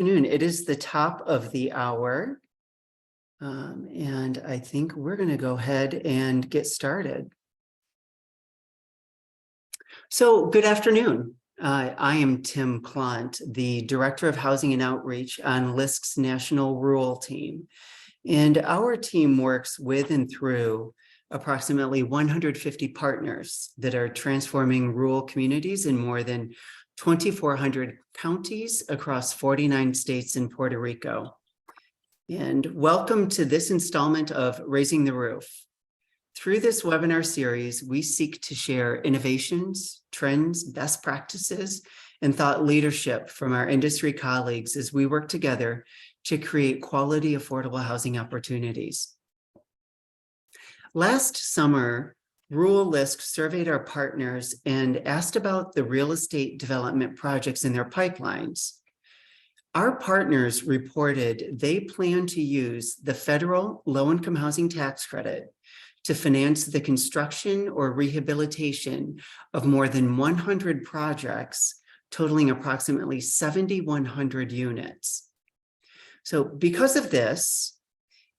Afternoon. It is the top of the hour, and I think we're going to go ahead and get started. So, good afternoon. I am Tim Klont, the Director of Housing and Outreach on LISC's National Rural Team. And our team works with and through approximately 150 partners that are transforming rural communities in more than 2,400 counties across 49 states and Puerto Rico. And welcome to this installment of Raising the Roof. Through this webinar series, we seek to share innovations, trends, best practices, and thought leadership from our industry colleagues as we work together to create quality, affordable housing opportunities. Last summer, Rural LISC surveyed our partners and asked about the real estate development projects in their pipelines. Our partners reported they plan to use the federal low-income housing tax credit to finance the construction or rehabilitation of more than 100 projects, totaling approximately 7,100 units. So because of this,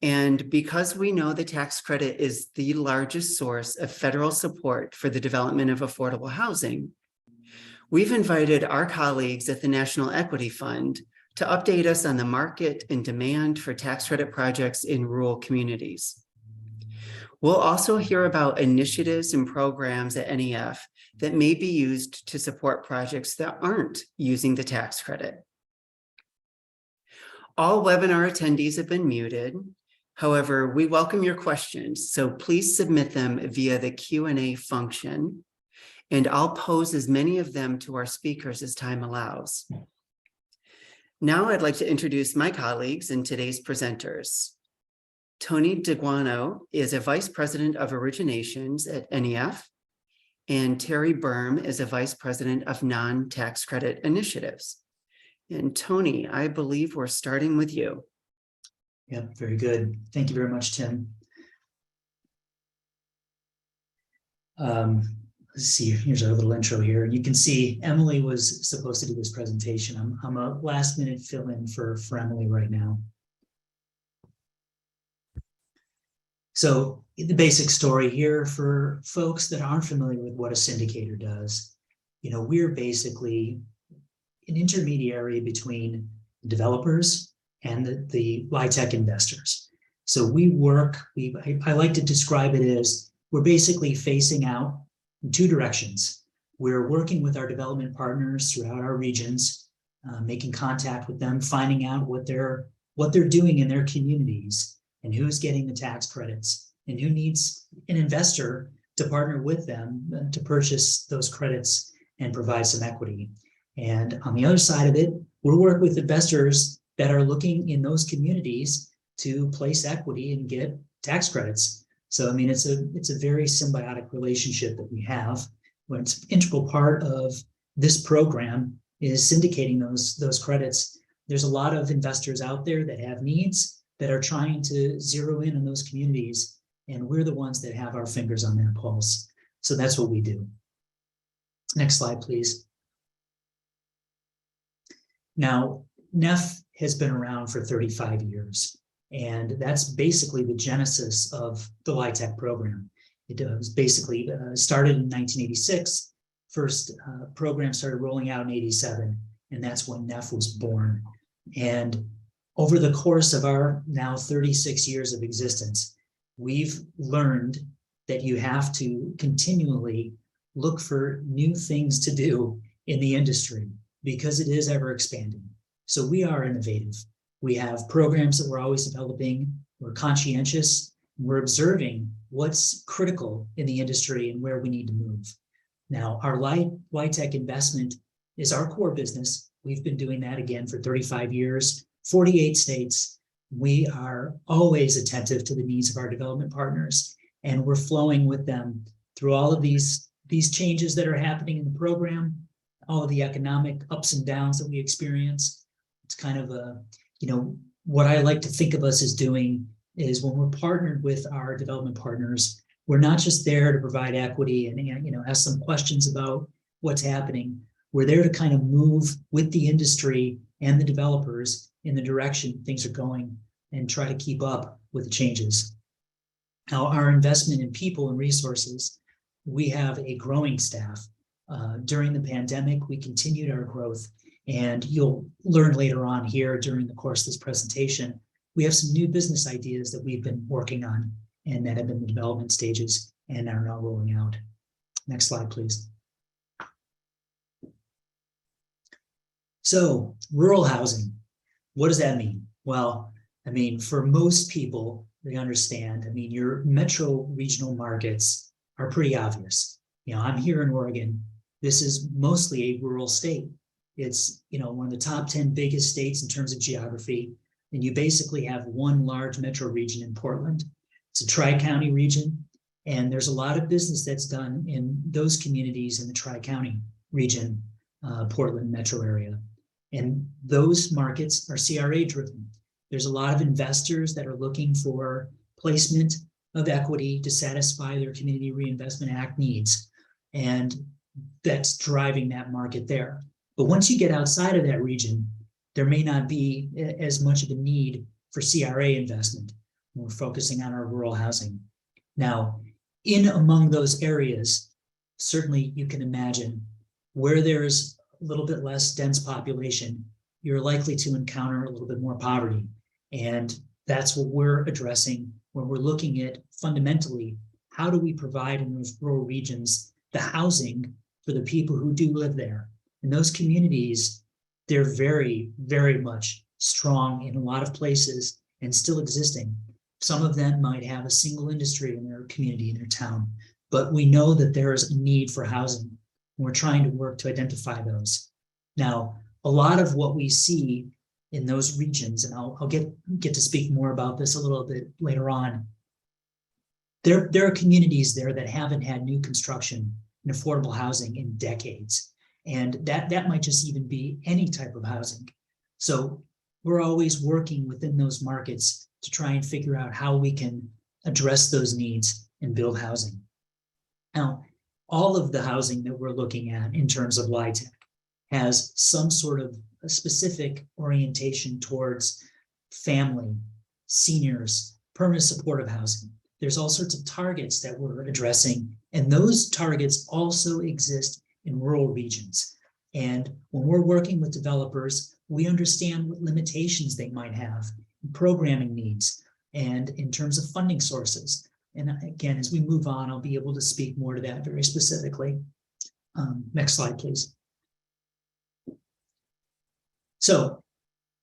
and because we know the tax credit is the largest source of federal support for the development of affordable housing, we've invited our colleagues at the National Equity Fund to update us on the market and demand for tax credit projects in rural communities. We'll also hear about initiatives and programs at NEF that may be used to support projects that aren't using the tax credit. All webinar attendees have been muted. However, we welcome your questions, so please submit them via the Q&A function, and I'll pose as many of them to our speakers as time allows. Now I'd like to introduce my colleagues and today's presenters. Tony Daguanno is a Vice President of Originations at NEF, and Terry Burm is a Vice President of Non-Tax Credit Initiatives. And Tony, I believe we're starting with you. Yep, very good. Thank you very much, Tim. Let's see, here's our little intro here. You can see Emily was supposed to do this presentation. I'm a last minute fill-in for Emily right now. So the basic story here for folks that aren't familiar with what a syndicator does, we're basically an intermediary between developers and the LIHTC investors. So we work, I like to describe it as we're basically facing out in two directions. We're working with our development partners throughout our regions, making contact with them, finding out what they're doing in their communities and who's getting the tax credits and who needs an investor to partner with them to purchase those credits and provide some equity. And on the other side of it, we'll work with investors that are looking in those communities to place equity and get tax credits. So, I mean, it's a very symbiotic relationship that we have. When it's an integral part of this program is syndicating those credits. There's a lot of investors out there that have needs that are trying to zero in on those communities, and we're the ones that have our fingers on that pulse. So that's what we do. Next slide, please. Now, NEF has been around for 35 years, and that's basically the genesis of the LIHTC program. It was basically started in 1986. First program started rolling out in 87, and that's when NEF was born. And over the course of our now 36 years of existence, we've learned that you have to continually look for new things to do in the industry because it is ever expanding. So we are innovative. We have programs that we're always developing. We're conscientious. We're observing what's critical in the industry and where we need to move. Now, our LIHTC investment is our core business. We've been doing that again for 35 years, 48 states. We are always attentive to the needs of our development partners, and we're flowing with them through all of these changes that are happening in the program, all of the economic ups and downs that we experience. It's kind of what I like to think of us as doing is when we're partnered with our development partners, we're not just there to provide equity and ask some questions about what's happening. We're there to kind of move with the industry and the developers in the direction things are going and try to keep up with the changes. Now, our investment in people and resources, we have a growing staff. During the pandemic, we continued our growth, and you'll learn later on here during the course of this presentation, we have some new business ideas that we've been working on and that have been in the development stages and are now rolling out. Next slide, please. So, rural housing, what does that mean? Well, I mean, for most people, they understand, I mean, your metro regional markets are pretty obvious. You know, I'm here in Oregon. This is mostly a rural state. It's, you know, one of the top 10 biggest states in terms of geography. And you basically have one large metro region in Portland. It's a tri-county region. And there's a lot of business that's done in those communities in the tri-county region, Portland metro area. And those markets are CRA driven. There's a lot of investors that are looking for placement of equity to satisfy their Community Reinvestment Act needs. And that's driving that market there. But once you get outside of that region, there may not be as much of a need for CRA investment. We're focusing on our rural housing. Now, in among those areas, certainly you can imagine where there's a little bit less dense population, you're likely to encounter a little bit more poverty. And that's what we're addressing when we're looking at fundamentally, how do we provide in those rural regions the housing for the people who do live there? In those communities, they're very, very much strong in a lot of places and still existing. Some of them might have a single industry in their community, in their town, but we know that there is a need for housing. And we're trying to work to identify those. Now, a lot of what we see in those regions, and I'll get to speak more about this a little bit later on, there are communities there that haven't had new construction and affordable housing in decades. And that might just even be any type of housing. So we're always working within those markets to try and figure out how we can address those needs and build housing. Now, all of the housing that we're looking at in terms of LIHTC has some sort of a specific orientation towards family, seniors, permanent supportive housing. There's all sorts of targets that we're addressing, and those targets also exist in rural regions. And when we're working with developers, we understand what limitations they might have, programming needs, and in terms of funding sources. And again, as we move on, I'll be able to speak more to that very specifically. Next slide, please. So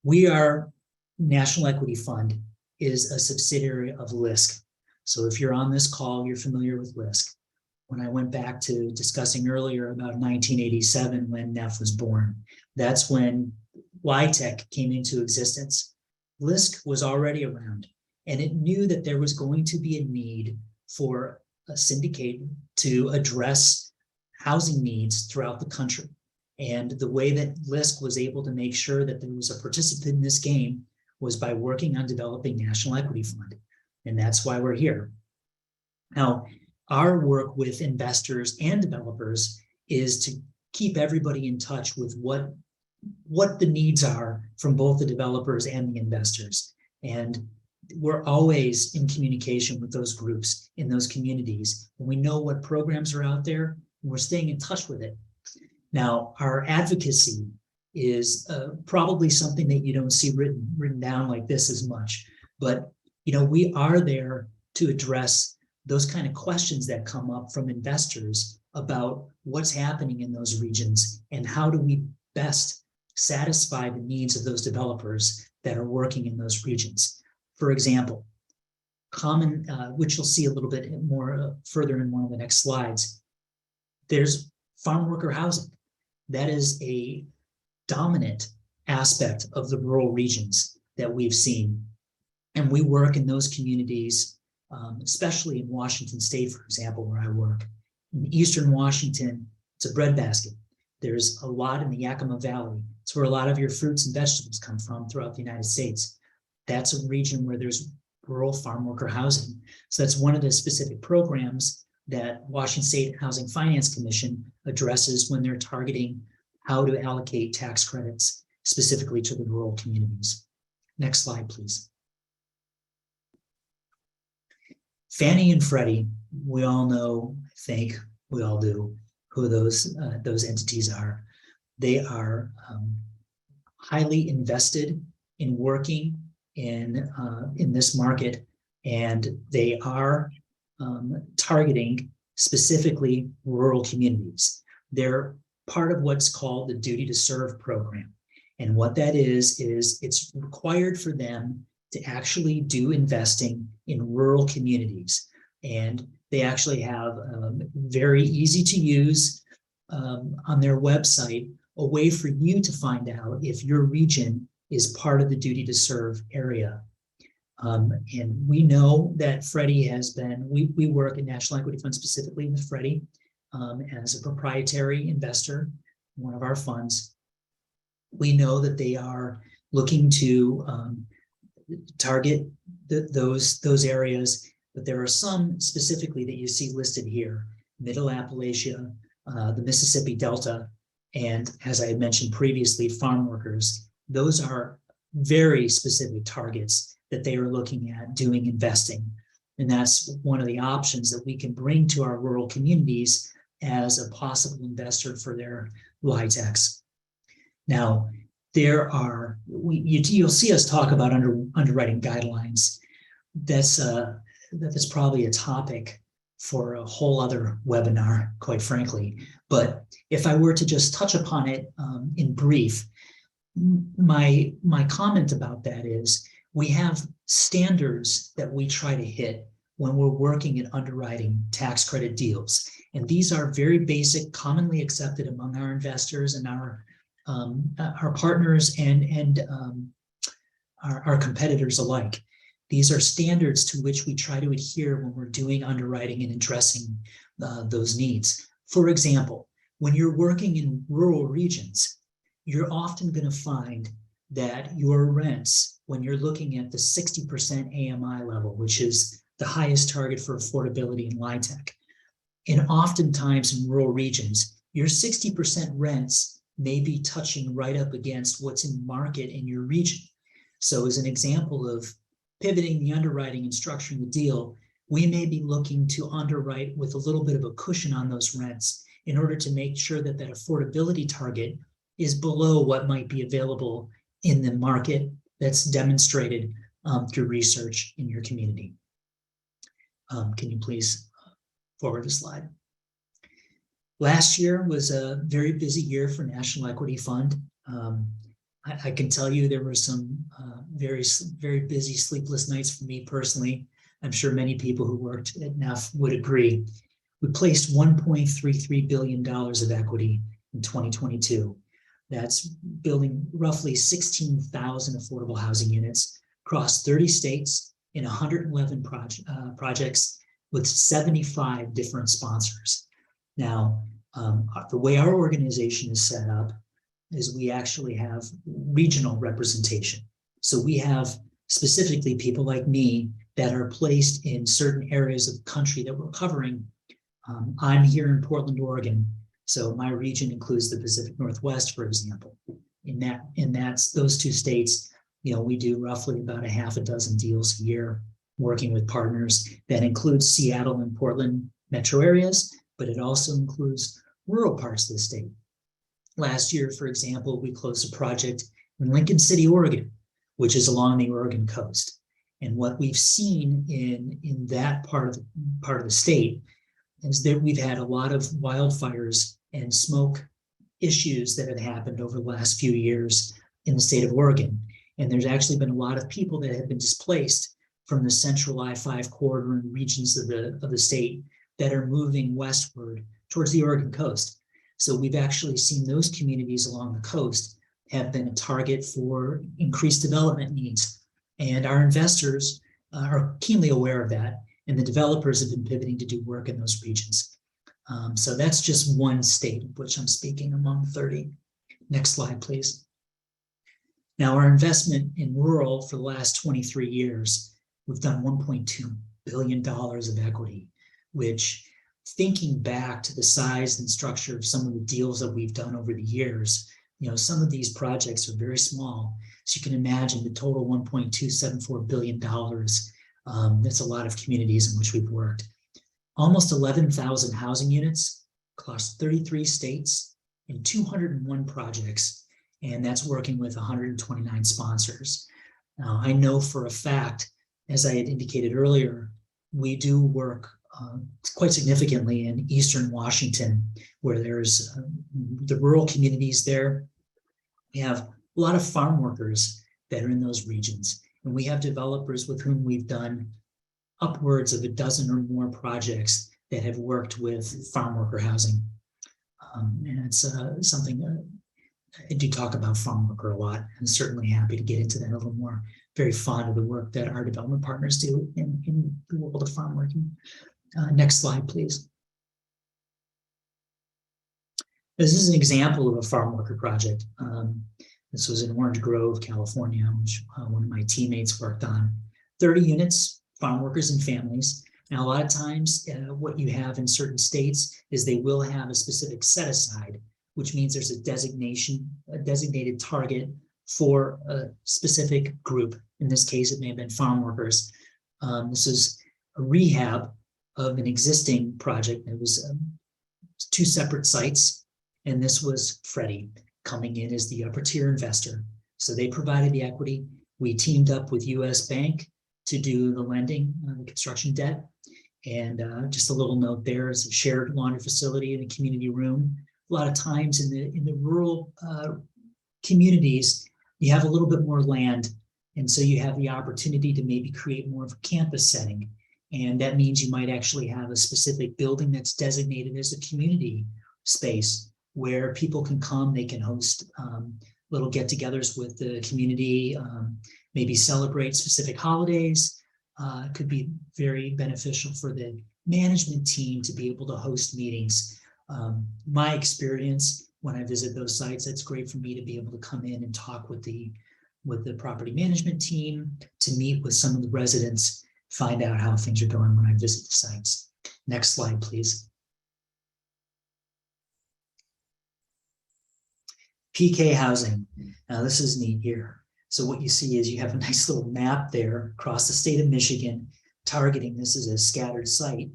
we are, National Equity Fund is a subsidiary of LISC. So if you're on this call, you're familiar with LISC. When I went back to discussing earlier about 1987, when NEF was born, that's when LIHTC came into existence. LISC was already around, and it knew that there was going to be a need for a syndicate to address housing needs throughout the country. And the way that LISC was able to make sure that there was a participant in this game was by working on developing National Equity Fund. And that's why we're here. Now, our work with investors and developers is to keep everybody in touch with what the needs are from both the developers and the investors. And we're always in communication with those groups in those communities. And we know what programs are out there, and we're staying in touch with it. Now, our advocacy is probably something that you don't see written down like this as much, but we are there to address those kind of questions that come up from investors about what's happening in those regions and how do we best satisfy the needs of those developers that are working in those regions. For example, common, which you'll see a little bit more further in one of the next slides, there's farm worker housing. That is a dominant aspect of the rural regions that we've seen. And we work in those communities, especially in Washington State, for example, where I work. In Eastern Washington, it's a breadbasket. There's a lot in the Yakima Valley. It's where a lot of your fruits and vegetables come from throughout the United States. That's a region where there's rural farm worker housing. So that's one of the specific programs that Washington State Housing Finance Commission addresses when they're targeting how to allocate tax credits, specifically to the rural communities. Next slide, please. Fannie and Freddie, we all know, I think we all do, who those entities are. They are highly invested in working in this market, and they are targeting specifically rural communities. They're part of what's called the Duty to Serve program. And what that is it's required for them to actually do investing in rural communities. And they actually have very easy to use on their website, a way for you to find out if your region is part of the Duty to Serve area. And we know that Freddie has been, we work at National Equity Fund specifically with Freddie as a proprietary investor, one of our funds. We know that they are looking to target those areas, but there are some specifically that you see listed here: Middle Appalachia, the Mississippi Delta, and as I had mentioned previously, farm workers. Those are very specific targets that they are looking at doing investing. And that's one of the options that we can bring to our rural communities as a possible investor for their LIHTCs. Now, there are, you'll see us talk about underwriting guidelines. That's probably a topic for a whole other webinar, quite frankly. But if I were to just touch upon it in brief, my comment about that is we have standards that we try to hit when we're working at underwriting tax credit deals. And these are very basic, commonly accepted among our investors and our partners and our competitors alike. These are standards to which we try to adhere when we're doing underwriting and addressing those needs. For example, when you're working in rural regions, you're often going to find that your rents, when you're looking at the 60% AMI level, which is the highest target for affordability in LIHTC, and oftentimes in rural regions, your 60% rents may be touching right up against what's in market in your region. So as an example of pivoting the underwriting and structuring the deal, we may be looking to underwrite with a little bit of a cushion on those rents in order to make sure that that affordability target is below what might be available in the market that's demonstrated through research in your community. Can you please forward the slide? Last year was a very busy year for National Equity Fund. I can tell you there were some very busy sleepless nights for me personally. I'm sure many people who worked at NEF would agree. We placed $1.33 billion of equity in 2022. That's building roughly 16,000 affordable housing units across 30 states in 111 projects with 75 different sponsors. Now, the way our organization is set up is we actually have regional representation. So we have specifically people like me that are placed in certain areas of the country that we're covering. I'm here in Portland, Oregon. So my region includes the Pacific Northwest, for example. And that's those two states, you know, we do roughly about a half a dozen deals a year working with partners. That includes Seattle and Portland metro areas, but it also includes rural parts of the state. Last year, for example, we closed a project in Lincoln City, Oregon, which is along the Oregon coast. And what we've seen in that part of the state is that we've had a lot of wildfires and smoke issues that have happened over the last few years in the state of Oregon. And there's actually been a lot of people that have been displaced from the central I-5 corridor and regions of the state that are moving westward towards the Oregon coast. So we've actually seen those communities along the coast have been a target for increased development needs. And our investors are keenly aware of that. And the developers have been pivoting to do work in those regions. So that's just one state of which I'm speaking among 30. Next slide, please. Now, our investment in rural for the last 23 years, we've done $1.2 billion of equity, which, thinking back to the size and structure of some of the deals that we've done over the years, some of these projects are very small. So you can imagine the total $1.274 billion. That's a lot of communities in which we've worked. Almost 11,000 housing units across 33 states and 201 projects. And that's working with 129 sponsors. Now, I know for a fact, as I had indicated earlier, we do work quite significantly in Eastern Washington, where there's the rural communities there. We have a lot of farm workers that are in those regions, and we have developers with whom we've done upwards of a dozen or more projects that have worked with farm worker housing. And it's something I do talk about farm worker a lot. I'm certainly happy to get into that a little more. Very fond of the work that our development partners do in the world of farm working. Next slide, please. This is an example of a farm worker project. This was in Orange Grove, California, which one of my teammates worked on. 30 units, farm workers and families. Now, a lot of times what you have in certain states is they will have a specific set aside, which means there's a designated target for a specific group. In this case, it may have been farm workers. This is a rehab of an existing project. It was 2 separate sites, and this was Freddie coming in as the upper tier investor. So they provided the equity. We teamed up with US Bank to do the lending on the construction debt. And just a little note there is a shared laundry facility and a community room. A lot of times in the rural communities, you have a little bit more land. And so you have the opportunity to maybe create more of a campus setting. And that means you might actually have a specific building that's designated as a community space where people can come, they can host little get-togethers with the community, maybe celebrate specific holidays. It could be very beneficial for the management team to be able to host meetings. My experience when I visit those sites, it's great for me to be able to come in and talk with the property management team, to meet with some of the residents, find out how things are going when I visit the sites. Next slide, please. PK housing. Now this is neat here. So what you see is you have a nice little map there across the state of Michigan, targeting this as a scattered site.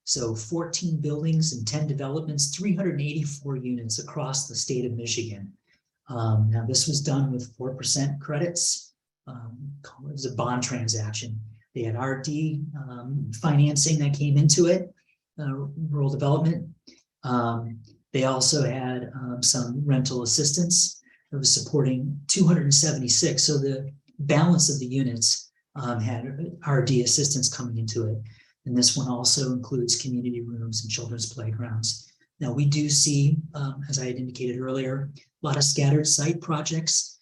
So 14 buildings and 10 developments, 384 units across the state of Michigan. Now this was done with 4% credits. It was a bond transaction. They had RD financing that came into it, rural development. They also had some rental assistance. It was supporting 276. So the balance of the units had RD assistance coming into it. And this one also includes community rooms and children's playgrounds. Now we do see, as I had indicated earlier, a lot of scattered site projects.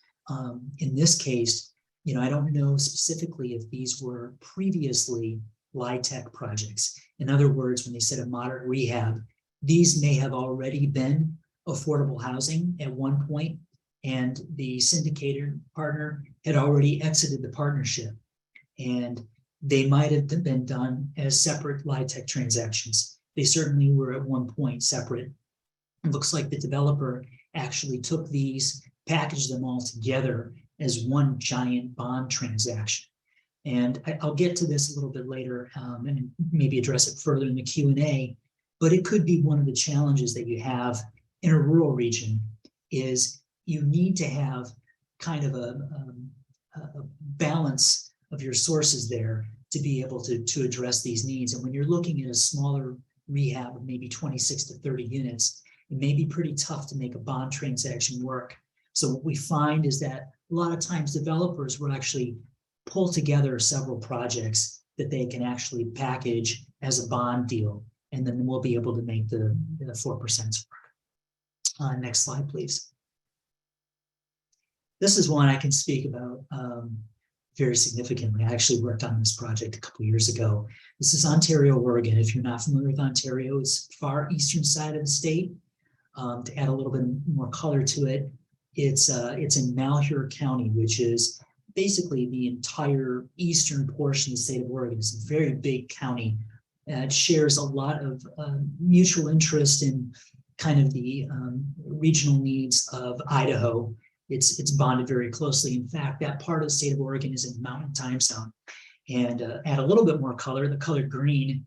In this case, I don't know specifically if these were previously LIHTC projects. In other words, when they said a moderate rehab, these may have already been affordable housing at one point, and the syndicator partner had already exited the partnership. And they might have been done as separate LIHTC transactions. They certainly were at one point separate. It looks like the developer actually took these, packaged them all together as one giant bond transaction. And I'll get to this a little bit later and maybe address it further in the Q&A, but it could be one of the challenges that you have in a rural region is you need to have kind of a balance of your sources there to be able to address these needs. And when you're looking at a smaller rehab of maybe 26 to 30 units, it may be pretty tough to make a bond transaction work. So what we find is that a lot of times developers will actually pull together several projects that they can actually package as a bond deal, and then we'll be able to make the 4% work. Next slide, please. This is one I can speak about very significantly. I actually worked on this project a couple of years ago. This is Ontario, Oregon. If you're not familiar with Ontario, it's far eastern side of the state. To add a little bit more color to it, it's in Malheur County, which is basically the entire eastern portion of the state of Oregon. It's a very big county. It shares a lot of mutual interest in kind of the regional needs of Idaho. It's bonded very closely. In fact, that part of the state of Oregon is in Mountain Time Zone. And add a little bit more color, the color green,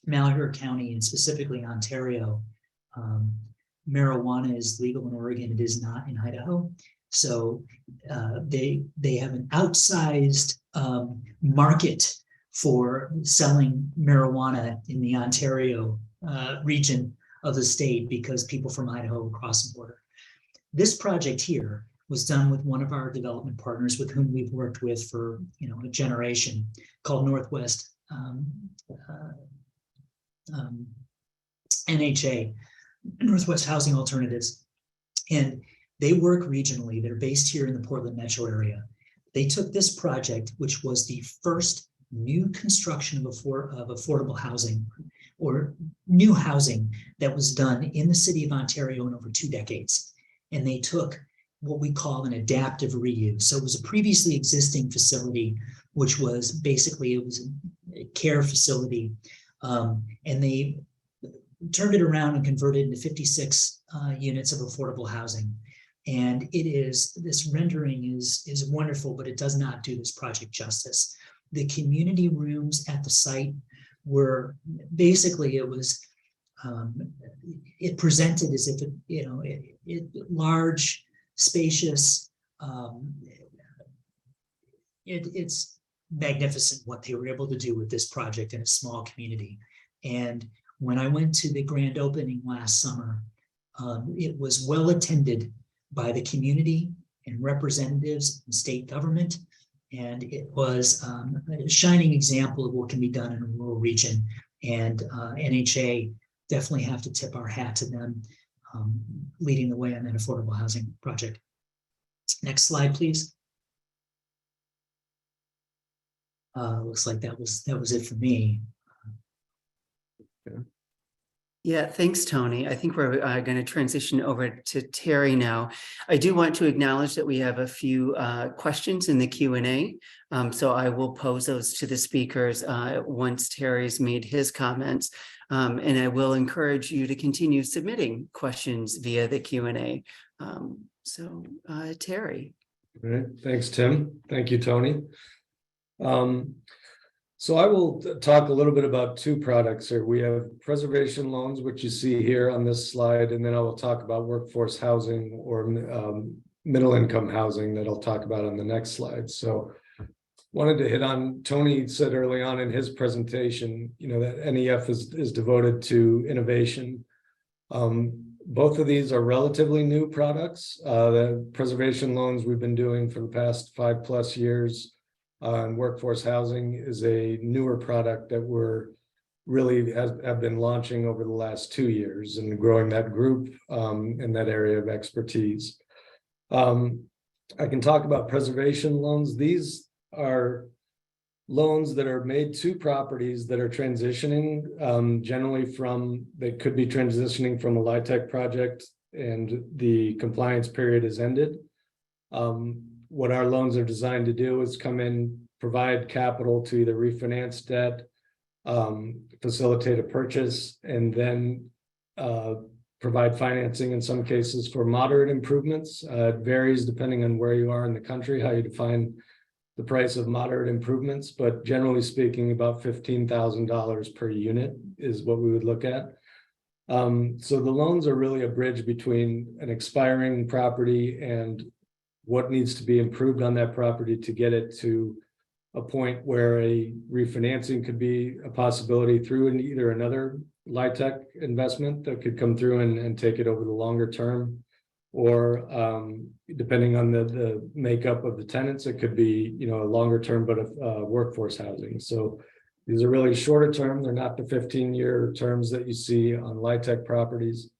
Malheur County and specifically Ontario, marijuana is legal in Oregon. It is not in Idaho. So they have an outsized market for selling marijuana in the Ontario region of the state because people from Idaho cross the border. This project here was done with one of our development partners with whom we've worked with for a generation, called Northwest NHA, Northwest Housing Alternatives. And they work regionally. They're based here in the Portland metro area. They took this project, which was the first new construction of affordable housing or new housing that was done in the city of Ontario in over 2 decades. And they took what we call an adaptive reuse. So it was a previously existing facility, which was basically, it was a care facility. And they turned it around and converted it into 56 units of affordable housing. And it is, this rendering is wonderful, but it does not do this project justice. The community rooms at the site were basically, it was, it presented as if it large, spacious, it's magnificent what they were able to do with this project in a small community. And when I went to the grand opening last summer, it was well attended by the community and representatives and state government. And it was a shining example of what can be done in a rural region. And NHA definitely have to tip our hat to them, leading the way on that affordable housing project. Next slide, please. Looks like that was it for me. Yeah, thanks, Tony. I think we're going to transition over to Terry now. I do want to acknowledge that we have a few questions in the Q&A. So I will pose those to the speakers once Terry's made his comments. And I will encourage you to continue submitting questions via the Q&A. Terry. All right. Thanks, Tim. Thank you, Tony. So I will talk a little bit about 2 products here. We have preservation loans, which you see here on this slide, and then I will talk about workforce housing or middle income housing that I'll talk about on the next slide. So wanted to hit on, Tony said early on in his presentation, that NEF is devoted to innovation. Both of these are relatively new products. The preservation loans we've been doing for the past 5+ years. And workforce housing is a newer product that we're really have been launching over the last 2 years and growing that group in that area of expertise. I can talk about preservation loans. These are loans that are made to properties that are transitioning generally they could be transitioning from a LIHTC project and the compliance period is ended. What our loans are designed to do is come in, provide capital to either refinance debt, facilitate a purchase, and then provide financing in some cases for moderate improvements. It varies depending on where you are in the country, how you define the price of moderate improvements, but generally speaking, about $15,000 per unit is what we would look at. So the loans are really a bridge between an expiring property and what needs to be improved on that property to get it to a point where a refinancing could be a possibility through either another LIHTC investment that could come through and take it over the longer term, or depending on the makeup of the tenants, it could be a longer term, but workforce housing. So these are really shorter term. They're not the 15-year terms that you see on LIHTC properties,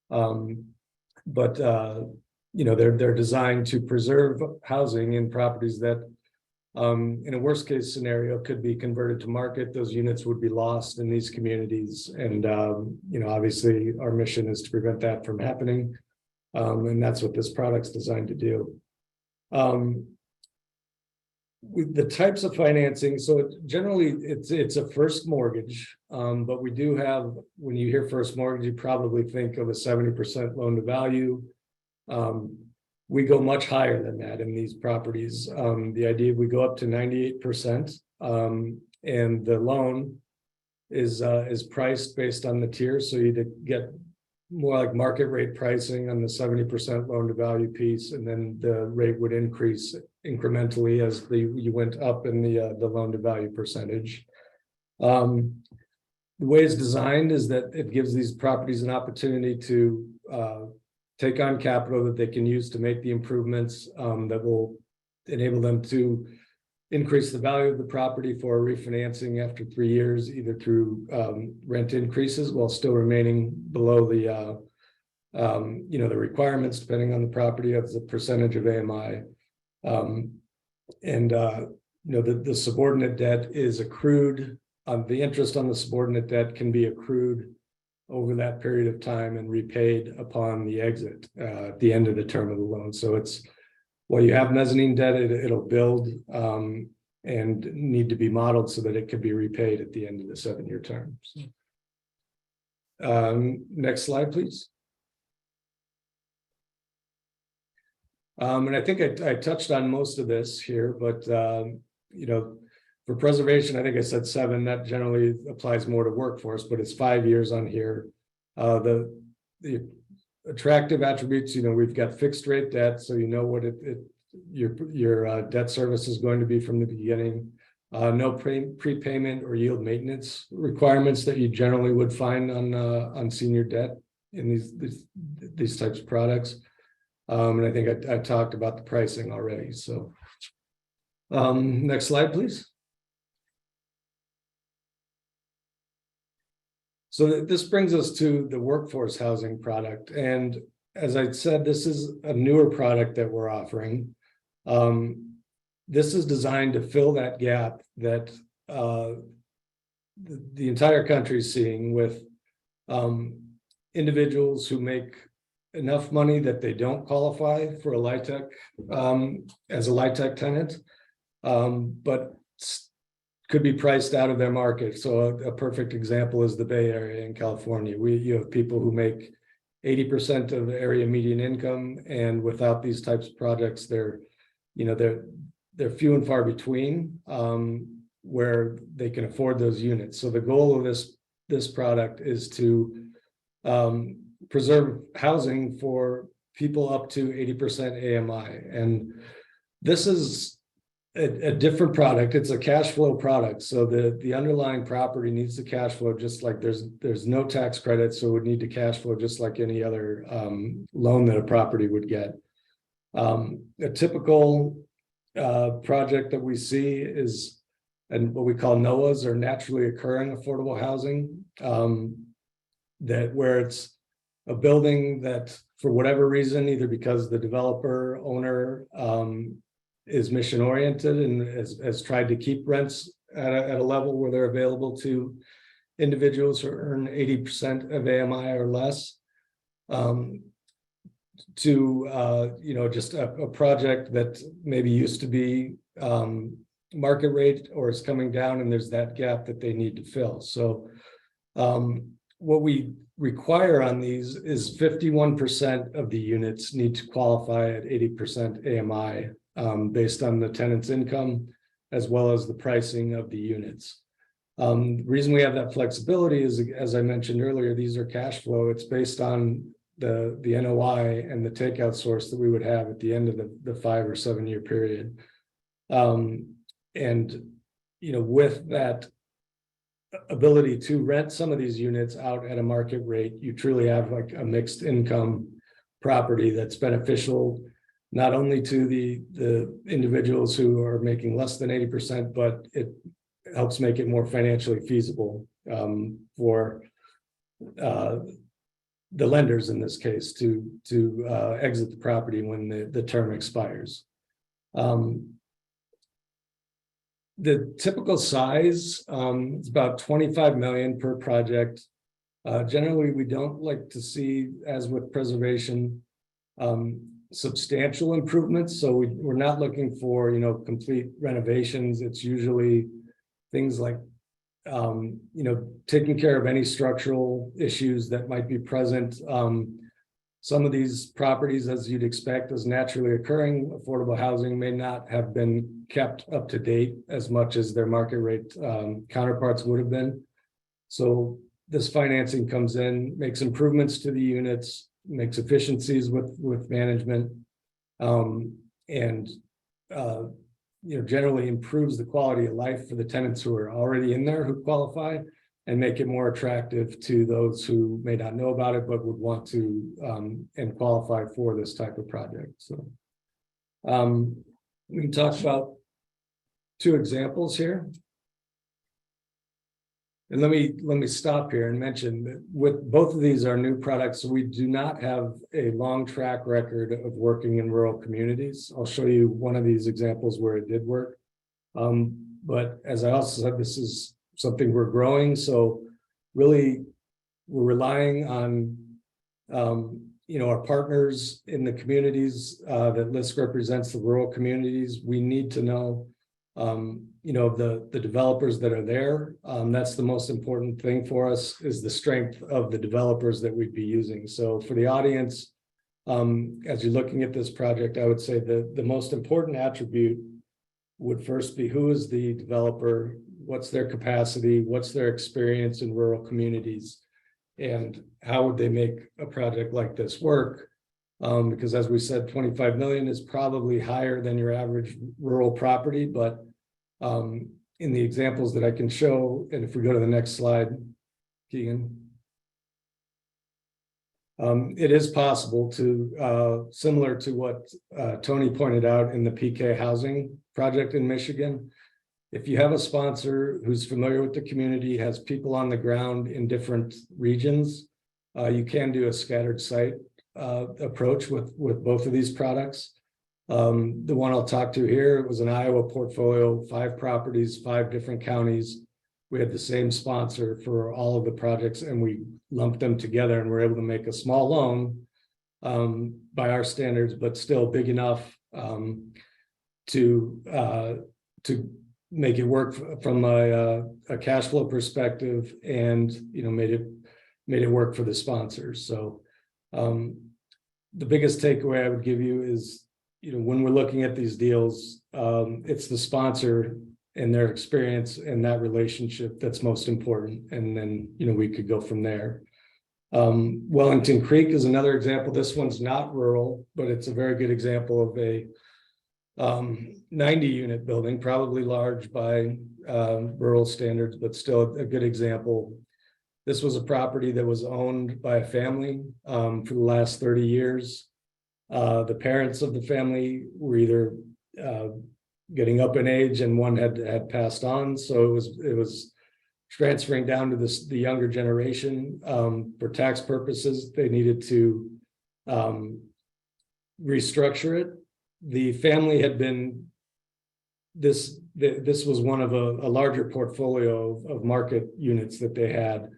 but they're designed to preserve housing in properties that, in a worst case scenario, could be converted to market. Those units would be lost in these communities. And, obviously our mission is to prevent that from happening. And that's what this product's designed to do. with the types of financing, so generally it's a first mortgage, but we do have, when you hear first mortgage, you probably think of a 70% loan to value. We go much higher than that in these properties. The idea we go up to 98%, and the loan is priced based on the tiers, so you get more like market rate pricing on the 70% loan to value piece, and then the rate would increase incrementally as you went up in the loan to value percentage. The way it's designed is that it gives these properties an opportunity to take on capital that they can use to make the improvements that will enable them to increase the value of the property for refinancing after 3 years, either through rent increases while still remaining below the the requirements depending on the property as a percentage of AMI. The subordinate debt is accrued. The interest on the subordinate debt can be accrued over that period of time and repaid upon the exit at the end of the term of the loan. So it's, while you have mezzanine debt, it'll build and need to be modeled so that it can be repaid at the end of the 7-year term. Next slide, please. And I think I touched on most of this here, but for preservation, I think I said 7. That generally applies more to workforce, but it's 5 years on here. The attractive attributes, we've got fixed rate debt, so what your debt service is going to be from the beginning. No prepayment or yield maintenance requirements that you generally would find on senior debt in these types of products. And I think I talked about the pricing already. So next slide, please. So this brings us to the workforce housing product. And as I said, this is a newer product that we're offering. This is designed to fill that gap that the entire country is seeing with individuals who make enough money that they don't qualify for a LIHTC as a LIHTC tenant, but could be priced out of their market. So a perfect example is the Bay Area in California. You have people who make 80% of the area median income, and without these types of projects, they're few and far between where they can afford those units. So the goal of this product is to preserve housing for people up to 80% AMI, and this is a different product. It's a cash flow product. So the underlying property needs the cash flow, just like there's no tax credit. So it would need to cash flow just like any other loan that a property would get. A typical project that we see is, and what we call NOAHs, or naturally occurring affordable housing, that where it's a building that for whatever reason, either because the developer owner is mission oriented and has tried to keep rents at a level where they're available to individuals who earn 80% of AMI or less, to just a project that maybe used to be market rate or is coming down, and there's that gap that they need to fill. So what we require on these is 51% of the units need to qualify at 80% AMI. Based on the tenant's income, as well as the pricing of the units. The reason we have that flexibility is, as I mentioned earlier, these are cash flow. It's based on the NOI and the takeout source that we would have at the end of the 5 or 7 year period. With that ability to rent some of these units out at a market rate, you truly have like a mixed income property that's beneficial not only to the individuals who are making less than 80%, but it helps make it more financially feasible for the lenders in this case to exit the property when the term expires. The typical size is about 25 million per project. Generally, we don't like to see, as with preservation, substantial improvements. So we're not looking for, complete renovations. It's usually things like, taking care of any structural issues that might be present. Some of these properties, as you'd expect, as naturally occurring affordable housing, may not have been kept up to date as much as their market rate counterparts would have been. So this financing comes in, makes improvements to the units, makes efficiencies with management, and generally improves the quality of life for the tenants who are already in there who qualify, and make it more attractive to those who may not know about it but would want to and qualify for this type of project. So we can talk about two examples here. And let me stop here and mention that with both of these are new products, so we do not have a long track record of working in rural communities. I'll show you one of these examples where it did work. But as I also said, this is something we're growing. So really, we're relying on our partners in the communities that LISC represents, the rural communities. We need to know the developers that are there. That's the most important thing for us, is the strength of the developers that we'd be using. So for the audience, as you're looking at this project, I would say that the most important attribute would first be, who is the developer, what's their capacity, what's their experience in rural communities, and how would they make a project like this work? Because as we said, 25 million is probably higher than your average rural property, but in the examples that I can show, and if we go to the next slide, Keegan, it is possible to, similar to what Tony pointed out in the PK housing project in Michigan, if you have a sponsor who's familiar with the community, has people on the ground in different regions, you can do a scattered site approach with both of these products. The one I'll talk to here, it was an Iowa portfolio, 5 properties, 5 different counties. We had the same sponsor for all of the projects, and we lumped them together and were able to make a small loan by our standards, but still big enough to make it work from a cash flow perspective, and made it work for the sponsors. So the biggest takeaway I would give you is, when we're looking at these deals, it's the sponsor and their experience and that relationship that's most important. And then, we could go from there. Wellington Creek is another example. This one's not rural, but it's a very good example of a 90-unit building, probably large by rural standards, but still a good example. This was a property that was owned by a family for the last 30 years. The parents of the family were either getting up in age, and one had passed on, so it was transferring down to the younger generation. For tax purposes, they needed to restructure it. The family had been this was one of a larger portfolio of market units that they had,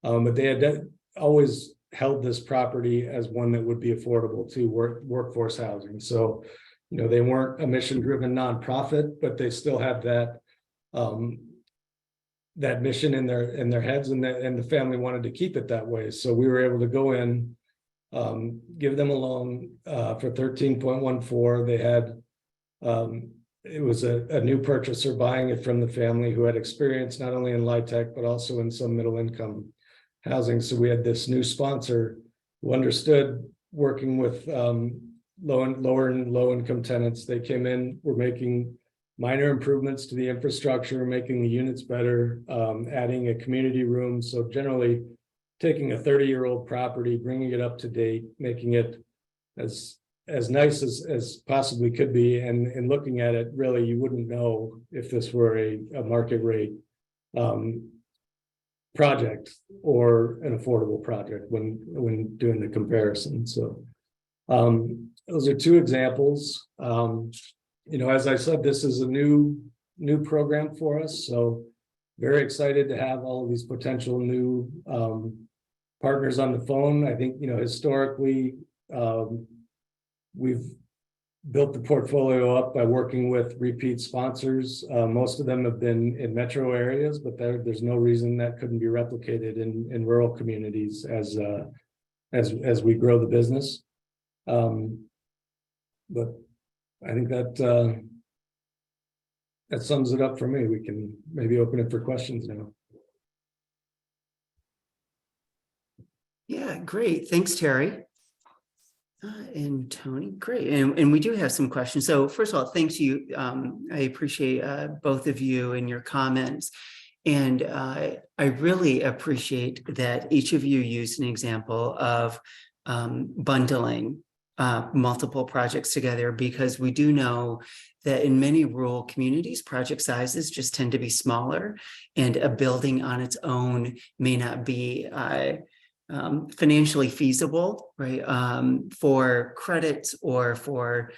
but they had always held this property as one that would be affordable to workforce housing. So, they weren't a mission-driven nonprofit, but they still had that that mission in their heads, and the family wanted to keep it that way. So we were able to go in, give them a loan for 13.14. They had it was a new purchaser buying it from the family who had experience not only in LIHTC but also in some middle income housing. So we had this new sponsor who understood working with low income tenants. They came in, were making minor improvements to the infrastructure, making the units better, adding a community room. So generally taking a 30-year-old property, bringing it up to date, making it as nice as possibly could be. And looking at it, really, you wouldn't know if this were a market rate project or an affordable project when doing the comparison. So those are two examples. As I said, this is a new program for us, so very excited to have all of these potential new partners on the phone. I think historically we've built the portfolio up by working with repeat sponsors. Most of them have been in metro areas, but there's no reason that couldn't be replicated in rural communities as we grow the business. But I think that sums it up for me. We can maybe open it for questions now. Yeah, great. Thanks, Terry. And Tony, great. And we do have some questions. So first of all, thanks you. I appreciate both of you and your comments. And I really appreciate that each of you used an example of bundling multiple projects together, because we do know that in many rural communities, project sizes just tend to be smaller, and a building on its own may not be financially feasible, right, for credits or for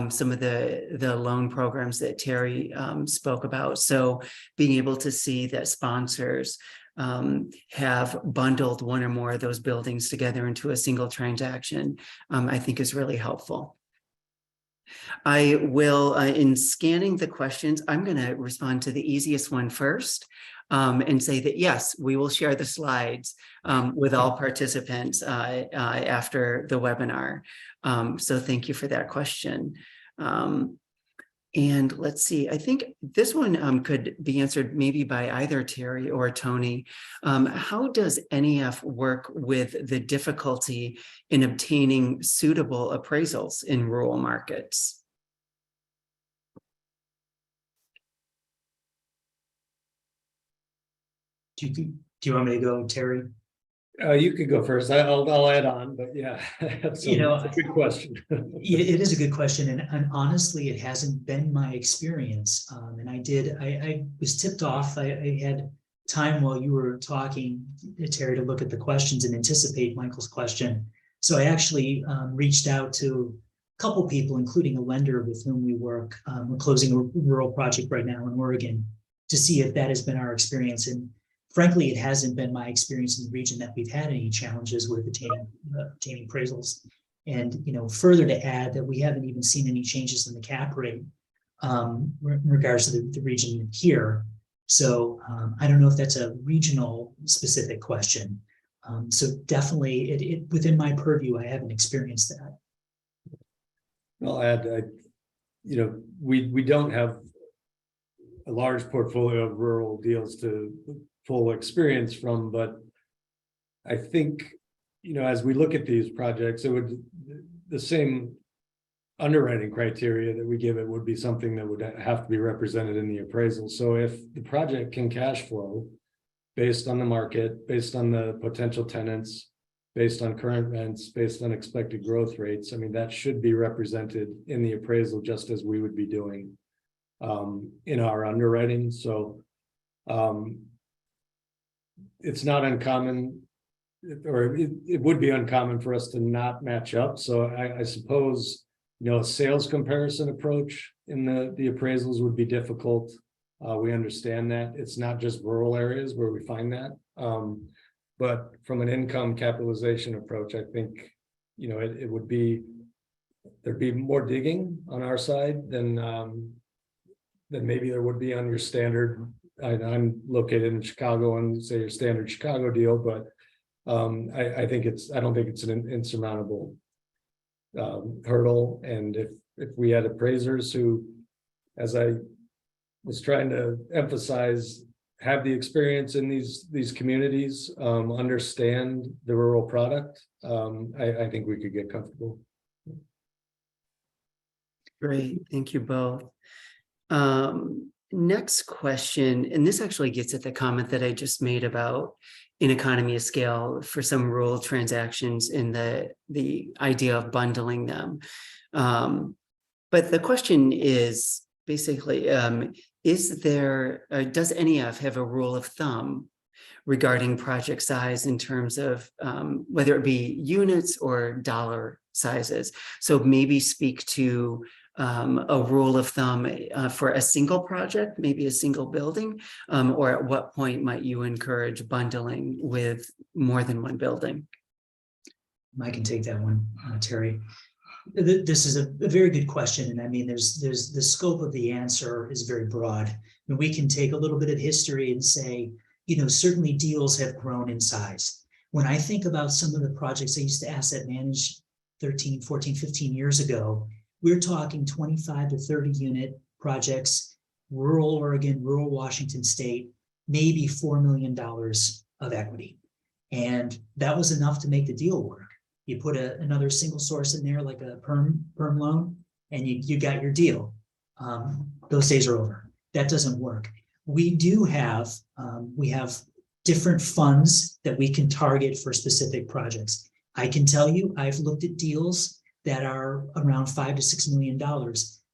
some of the loan programs that Terry spoke about. So being able to see that sponsors have bundled one or more of those buildings together into a single transaction, I think is really helpful. I will, in scanning the questions, I'm going to respond to the easiest one first. And say that, yes, we will share the slides with all participants after the webinar. So thank you for that question. And let's see, I think this one could be answered maybe by either Terry or Tony. How does NEF work with the difficulty in obtaining suitable appraisals in rural markets? Do you want me to go, Terry? You could go first. I'll add on, but yeah, it's a good question. It is a good question, and honestly, it hasn't been my experience. And I was tipped off. I had time while you were talking, Terry, to look at the questions and anticipate Michael's question. So I actually reached out to a couple people, including a lender with whom we work. We're closing a rural project right now in Oregon to see if that has been our experience. And frankly, it hasn't been my experience in the region that we've had any challenges with obtaining appraisals. And further to add that we haven't even seen any changes in the cap rate in regards to the region here. So I don't know if that's a regional specific question. So definitely, it within my purview, I haven't experienced that. I'll add, we don't have a large portfolio of rural deals to full experience from, but I think, as we look at these projects, the same underwriting criteria that we give it would be something that would have to be represented in the appraisal. So if the project can cash flow based on the market, based on the potential tenants, based on current rents, based on expected growth rates, I mean, that should be represented in the appraisal just as we would be doing in our underwriting. So it's not uncommon, or it would be uncommon for us to not match up. So I suppose, a sales comparison approach in the appraisals would be difficult. We understand that it's not just rural areas where we find that. But from an income capitalization approach, I think, it would be, there'd be more digging on our side than maybe there would be on your standard. I'm located in Chicago, and say your standard Chicago deal, but I don't think it's an insurmountable hurdle. And if we had appraisers who, as I was trying to emphasize, have the experience in these communities, understand the rural product, I think we could get comfortable. Great, thank you both. Next question, and this actually gets at the comment that I just made about in economy of scale for some rural transactions in the idea of bundling them. But the question is basically, does NEF have a rule of thumb regarding project size in terms of whether it be units or dollar sizes? So maybe speak to a rule of thumb for a single project, maybe a single building, or at what point might you encourage bundling with more than one building? I can take that one, Terry. This is a very good question, and I mean, there's the scope of the answer is very broad. And we can take a little bit of history and say, certainly deals have grown in size. When I think about some of the projects I used to asset manage 13, 14, 15 years ago, we're talking 25 to 30 unit projects, rural Oregon, rural Washington State, maybe $4 million of equity. And that was enough to make the deal work. You put another single source in there, like a perm loan, and you got your deal. Those days are over. That doesn't work. We do have, we have different funds that we can target for specific projects. I can tell you, I've looked at deals that are around $5 to $6 million.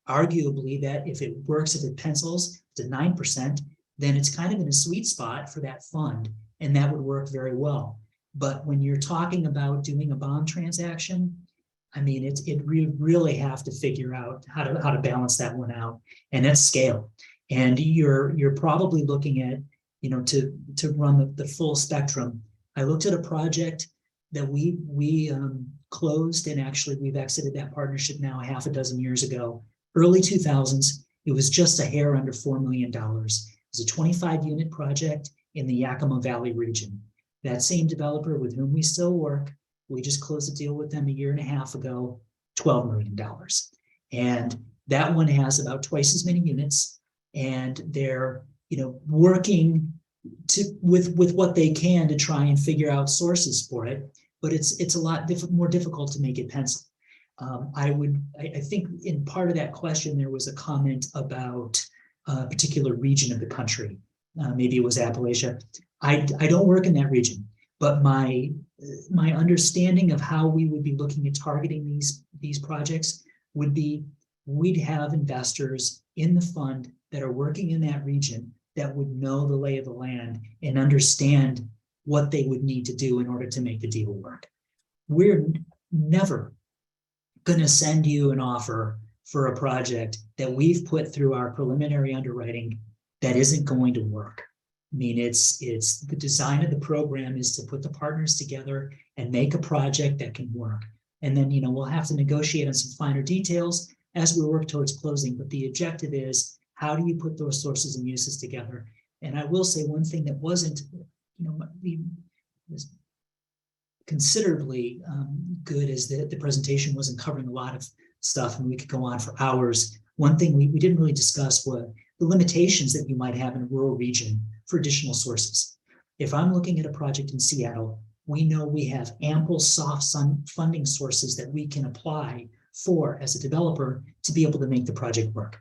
Arguably, that if it works, if it pencils to 9%, then it's kind of in a sweet spot for that fund, and that would work very well. But when you're talking about doing a bond transaction, I mean, we really have to figure out how to balance that one out, and that's scale. And you're probably looking at, to run the full spectrum. I looked at a project that we closed, and actually we've exited that partnership now half a dozen years ago. Early 2000s, it was just a hair under $4 million. It was a 25 unit project in the Yakima Valley region. That same developer with whom we still work, we just closed a deal with them a year and a half ago, $12 million. And that one has about twice as many units, and they're working with what they can to try and figure out sources for it. But it's a lot more difficult to make it pencil. I think in part of that question, there was a comment about a particular region of the country. Maybe it was Appalachia. I don't work in that region, but my understanding of how we would be looking at targeting these projects would be, we'd have investors in the fund that are working in that region that would know the lay of the land and understand what they would need to do in order to make the deal work. We're never going to send you an offer for a project that we've put through our preliminary underwriting that isn't going to work. I mean, it's the design of the program is to put the partners together and make a project that can work. And then, we'll have to negotiate on some finer details as we work towards closing. But the objective is, how do you put those sources and uses together? And I will say one thing that wasn't, was considerably good is that the presentation wasn't covering a lot of stuff, and we could go on for hours. One thing we didn't really discuss was the limitations that you might have in a rural region for additional sources. If I'm looking at a project in Seattle, we know we have ample soft funding sources that we can apply for as a developer to be able to make the project work.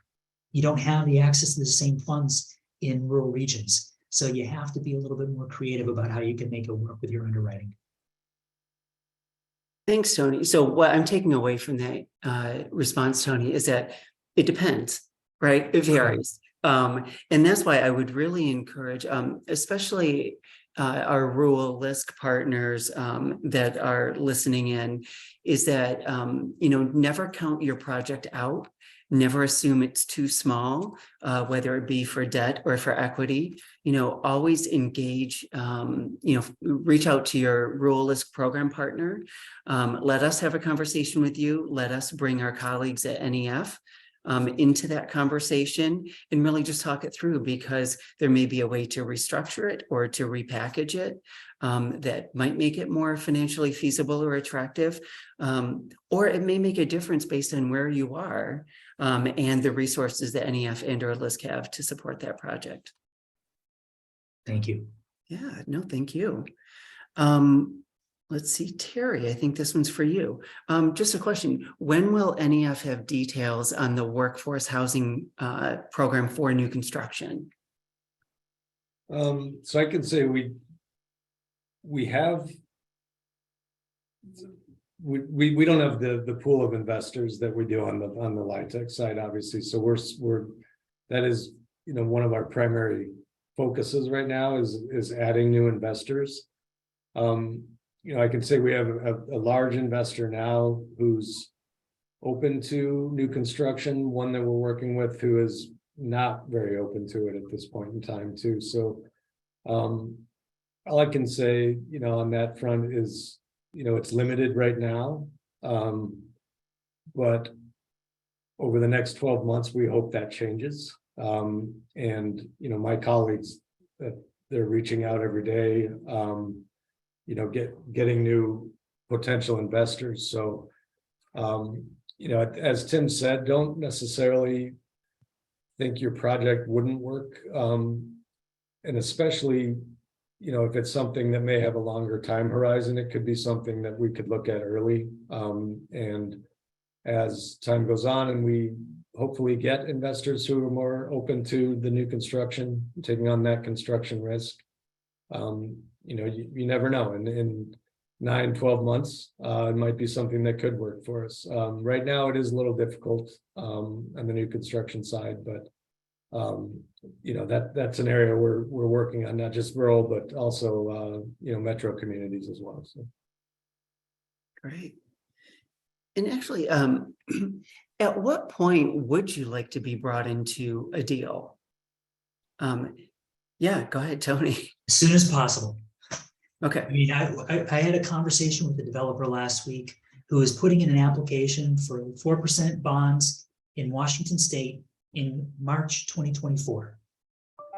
You don't have the access to the same funds in rural regions. So you have to be a little bit more creative about how you can make it work with your underwriting. Thanks, Tony. So what I'm taking away from that response, Tony, is that it depends, right? It varies. And that's why I would really encourage, especially our rural LISC partners that are listening in, is that, never count your project out. Never assume it's too small, whether it be for debt or for equity. Always engage, reach out to your rural LISC program partner. Let us have a conversation with you. Let us bring our colleagues at NEF into that conversation and really just talk it through, because there may be a way to restructure it or to repackage it that might make it more financially feasible or attractive, or it may make a difference based on where you are and the resources that NEF and or LISC have to support that project. Thank you. Yeah, no, thank you. Let's see, Terry, I think this one's for you. Just a question. When will NEF have details on the workforce housing program for new construction? So I can say we have, we don't have the pool of investors that we do on the LIHTC side, obviously. So that is, one of our primary focuses right now is adding new investors. I can say we have a large investor now who's open to new construction, one that we're working with who is not very open to it at this point in time too. So all I can say, on that front is, it's limited right now. But over the next 12 months, we hope that changes. And, you know, my colleagues, they're reaching out every day, you know, getting new potential investors. So, you know, as Tim said, don't necessarily think your project wouldn't work. And especially, you know, if it's something that may have a longer time horizon, it could be something that we could look at early. And as time goes on and we hopefully get investors who are more open to the new construction, taking on that construction risk, you know, you never know. And in 9-12 months, it might be something that could work for us. Right now, it is a little difficult on the new construction side, but you know, that's an area we're working on, not just rural, but also you know, metro communities as well. So Great. And actually, at what point would you like to be brought into a deal? Yeah, go ahead, Tony. As soon as possible. I Okay. mean, I had a conversation with the developer last week who is putting in an application for 4% bonds in Washington State in March 2024.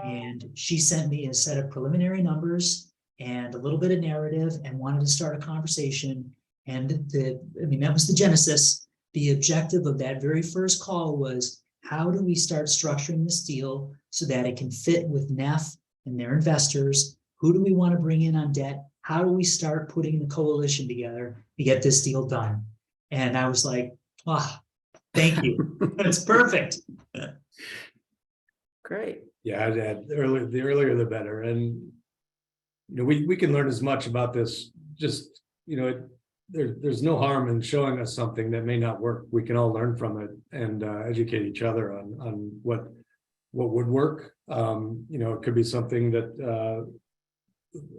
And she sent me a set of preliminary numbers and a little bit of narrative and wanted to start a conversation. And that was the genesis. The objective of that very first call was, how do we start structuring this deal so that it can fit with NEF and their investors? Who do we want to bring in on debt? How do we start putting the coalition together to get this deal done? And I was like, ah, thank you. That's perfect. Great. yeah, the earlier the better. And you know, we can learn as much about this. Just, you know, there's no harm in showing us something that may not work. We can all learn from it and educate each other on what would work. You know, it could be something that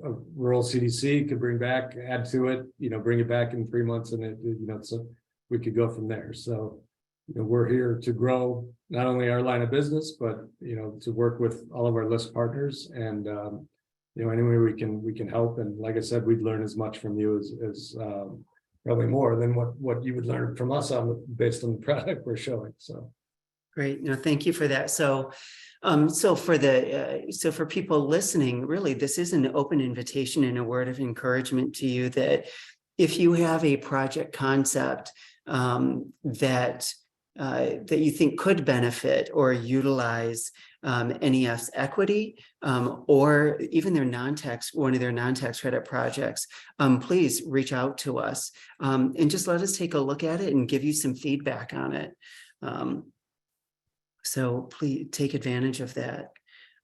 a rural CDC could bring back, add to it, you know, bring it back in 3 months, and it, you know, so we could go from there. So, you know, we're here to grow not only our line of business, but, you know, to work with all of our LISC partners, and you know, any way we can help. And like I said, we'd learn as much from you as probably more than what you would learn from us based on the product we're showing. So Great. No, thank you for that. So, so for people listening, really, this is an open invitation and a word of encouragement to you that if you have a project concept that you think could benefit or utilize NEF's equity or even their one of their non-tax credit projects, please reach out to us and just let us take a look at it and give you some feedback on it. So please take advantage of that.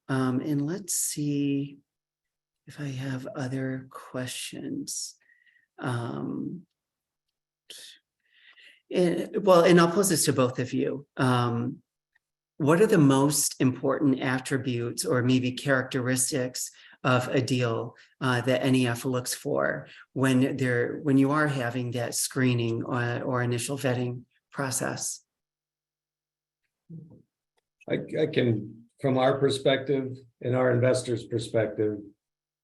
And let's see if I have other questions. Well, and I'll pose this to both of you. What are the most important attributes or maybe characteristics of a deal that NEF looks for when you are having that screening or initial vetting process? I can, from our perspective and our investors' perspective,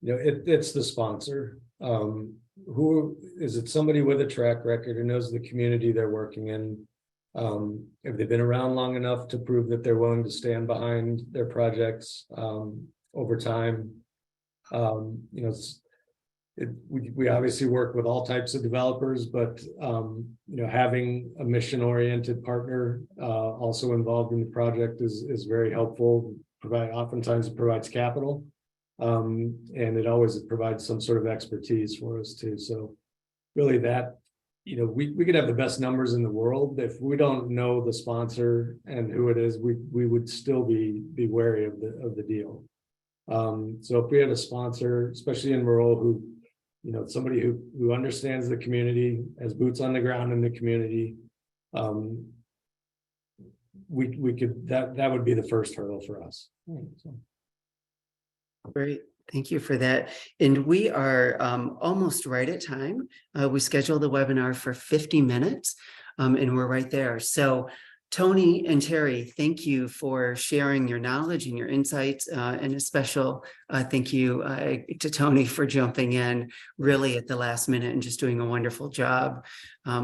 you know, it's the sponsor. Who is it? Somebody with a track record who knows the community they're working in. Have they been around long enough to prove that they're willing to stand behind their projects over time? You know, we obviously work with all types of developers, but you know, having a mission-oriented partner also involved in the project is very helpful. Oftentimes it provides capital, and it always provides some sort of expertise for us too. So really, that, you know, we could have the best numbers in the world, if we don't know the sponsor and who it is, we would still be wary of the deal. So if we had a sponsor, especially in rural, who, you know, somebody who understands the community, has boots on the ground in the community, we could, that would be the first hurdle for us. So. Great. Thank you for that. And we are almost right at time. We scheduled the webinar for 50 minutes and we're right there. So Tony and Terry, thank you for sharing your knowledge and your insights, and a special thank you to Tony for jumping in really at the last minute and just doing a wonderful job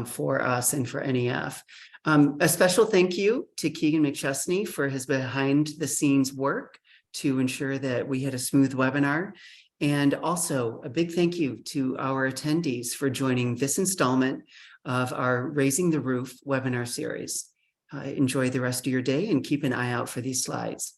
for us and for NEF. A special thank you to Keegan McChesney for his behind the scenes work to ensure that we had a smooth webinar. And also a big thank you to our attendees for joining this installment of our Raising the Roof webinar series. Enjoy the rest of your day and keep an eye out for these slides.